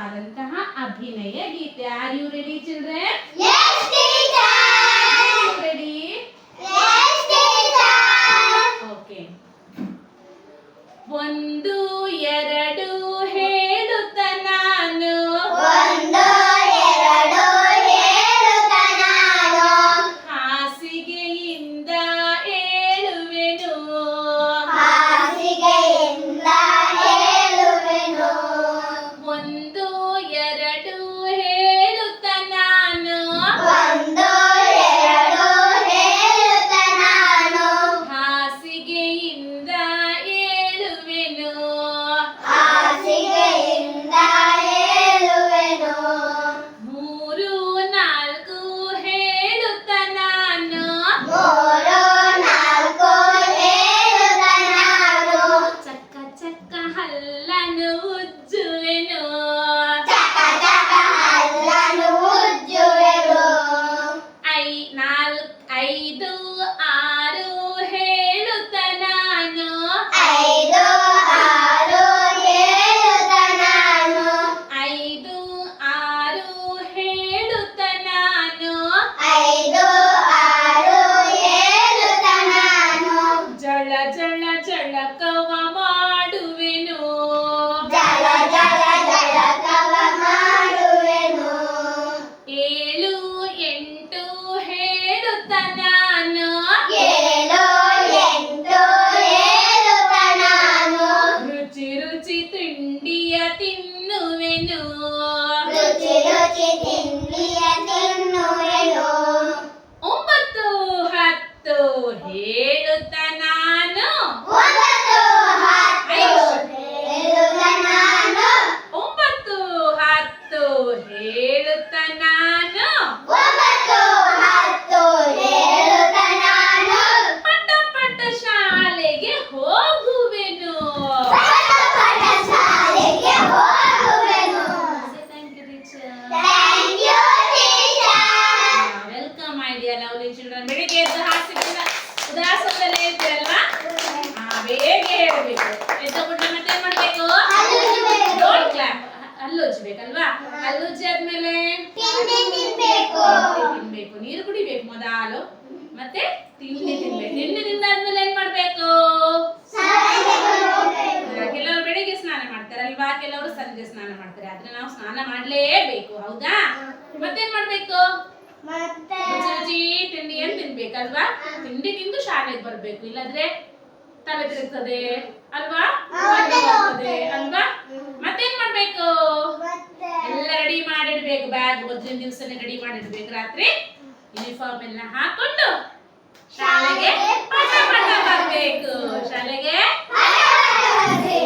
ಸುಂದರವಾದಂತಹ ಅಭಿನಯ ಗೀತೆ. Are you ready children? Yes, teacher. Ready? Yes, teacher. Okay. ಒಂದು ಎರಡು ಹೇಳುತ್ತ ನಾನು, ಒಂದು ಎರಡು ಹೇಳುತ್ತ ನಾನು, ಹಾಸಿಗೆಯಿಂದ ಏಳುವೆನು, ಹಾಸಿಗೆಯಿಂದ ಏಳುವೆನು. ಒಂದು ಎರಡು ಹೇಳುತ್ತ ನಾನು, ಒಂದು ಎರಡು ಹೇಳುತ್ತ ನಾನು, ಹಾಸಿಗೆಯಿಂದ ಏಳುವೆನು, ಹಾಸಿಗೆಯಿಂದ ಏಳುವೆನು. ಮೂರು ನಾಲ್ಕು ಹೇಳುತ್ತ ನಾನು, ಮೂರು ನಾಲ್ಕು ಹೇಳುತ್ತ ನಾನು, ಚಕ್ಕ ಚಕ್ಕ ಹಲ್ಲನು ಉಜ್ಜುವೆನು, ಚಕ ಚಕ ಹಲ್ಲನು ಉಜ್ಜುವೆನು. ಐದು ಆರು ಹೇಳುತ್ತ ನಾನು, ಐದು ಆರು ಹೇಳುತ್ತ ನಾನು, ಐದು ಆರು ಹೇಳುತ್ತ ನಾನು, ಐದು ಆರು ಹೇಳುತ್ತ ನಾನು, ಜಳ ಜಳ ಜಳಕವ ಮಾಡುವೆನು, ಜಲ ಜಲ ಜಳಕವ ಮಾಡುವೆನು. ಏಳು ಎಂಟು ಹೇಳುತ್ತ ನಾನು, ಏಳು ಎಂಟು ಹೇಳುತ್ತ ನಾನು, ರುಚಿ ರುಚಿ ತಿಂಡಿಯ ತಿನ್ನುವೆನು, ರುಚಿ ರುಚಿ ತಿಂಡಿಯ ತಿನ್ನುವೆನು. ಒಂಬತ್ತು ಹತ್ತು ಹೇಳುತ್ತ ನಾನು, ಒಂಬತ್ತು ಹತ್ತು ಹೇಳುತ್ತ ನಾನು, ಒಂಬತ್ತು ಹತ್ತು ಹೇಳುತ್ತ ನಾನು, ಒಂಬತ್ತು ಹತ್ತು ಹೇಳುತ್ತ ನಾನು, ಪಟ ಪಟ ಶಾಲೆಗೆ ಹೋಗುವೆನು. ಪಟ ಪಟ ಶಾಲೆಗೆ ಹೋಗುವೆನು. Thank you, teacher. Thank you, teacher. Welcome my dear lovely children. ಬೆಳಿಗ್ಗೆ ಎದ್ದು ಹಾಸಿಗೆಯಿಂದ ಉದಾಸದಲ್ಲಿ ಇರ್ತೀರಲ್ವಾ? ಬೇಗ ಹೇಳಬೇಕು. ಎದ್ದ ಕೂಡಲೇ ಮತ್ತೆ ಏನ್ ಮಾಡ್ಬೇಕು? ಹಲ್ಲುಜ್ಜಬೇಕು. Don't clap. ಹಲ್ಲುಜ್ಜಬೇಕಲ್ವಾ? ಹಲ್ಲುಜ್ಜಿ ಆದ್ಮೇಲೆ ತಿಂಡಿ ತಿನ್ಬೇಕು. ತಿನ್ಬೇಕು, ನೀರು ಕುಡಿಬೇಕು ಮೊದಲು, ಮತ್ತೆ ತಿಂಡಿ ತಿನ್ಬೇಕು. ತಿಂಡಿ ತಿಂದಾದ್ಮೇಲೆ ಏನ್ ಮಾಡ್ಬೇಕು? ಶಾಲೆಗೆ ಹೋಗ್ಬೇಕು. ಕೆಲವರು ಬೆಳಿಗ್ಗೆ ಸ್ನಾನ ಮಾಡ್ತಾರಲ್ವಾ, ಕೆಲವರು ಸಂಜೆ ಸ್ನಾನ ಮಾಡ್ತಾರೆ. ಆದ್ರೆ ನಾವು ಸ್ನಾನ ಮಾಡ್ಲೇಬೇಕು, ಹೌದಾ? ಮತ್ತೇನ್ ಮಾಡ್ಬೇಕು? ಮತ್ತೆ ರುಚಿ ರುಚಿ ತಿಂಡಿಯನ್ನು ತಿನ್ಬೇಕಲ್ವಾ? ತಿಂಡಿ ತಿಂದು ಶಾಲೆಗೆ ಬರ್ಬೇಕು, ಇಲ್ಲಾಂದ್ರೆ ತಲೆ ತಿರುಗ್ತದೆ ಅಲ್ವಾ? ಹೌದು. ಬರ್ತದೆ ಅಲ್ವಾ? ಮತ್ತೇನ್ ಮಾಡ್ಬೇಕು? ಮತ್ತೆ ಎಲ್ಲ ರೆಡಿ ಮಾಡಿಡ್ಬೇಕು. ಬ್ಯಾಗ್ ಮೊದಲಿನ ದಿವಸನೇ ರೆಡಿ ಮಾಡಿಡ್ಬೇಕು. ರಾತ್ರಿ ಯೂನಿಫಾರ್ಮ್ ಎಲ್ಲ ಹಾಕೊಂಡು ಶಾಲೆಗೆ ಪಟ ಪಟ ಬರ್ಬೇಕು. ಶಾಲೆಗೆ ಹಲ್ಲುಜ್ಜಬೇಕು.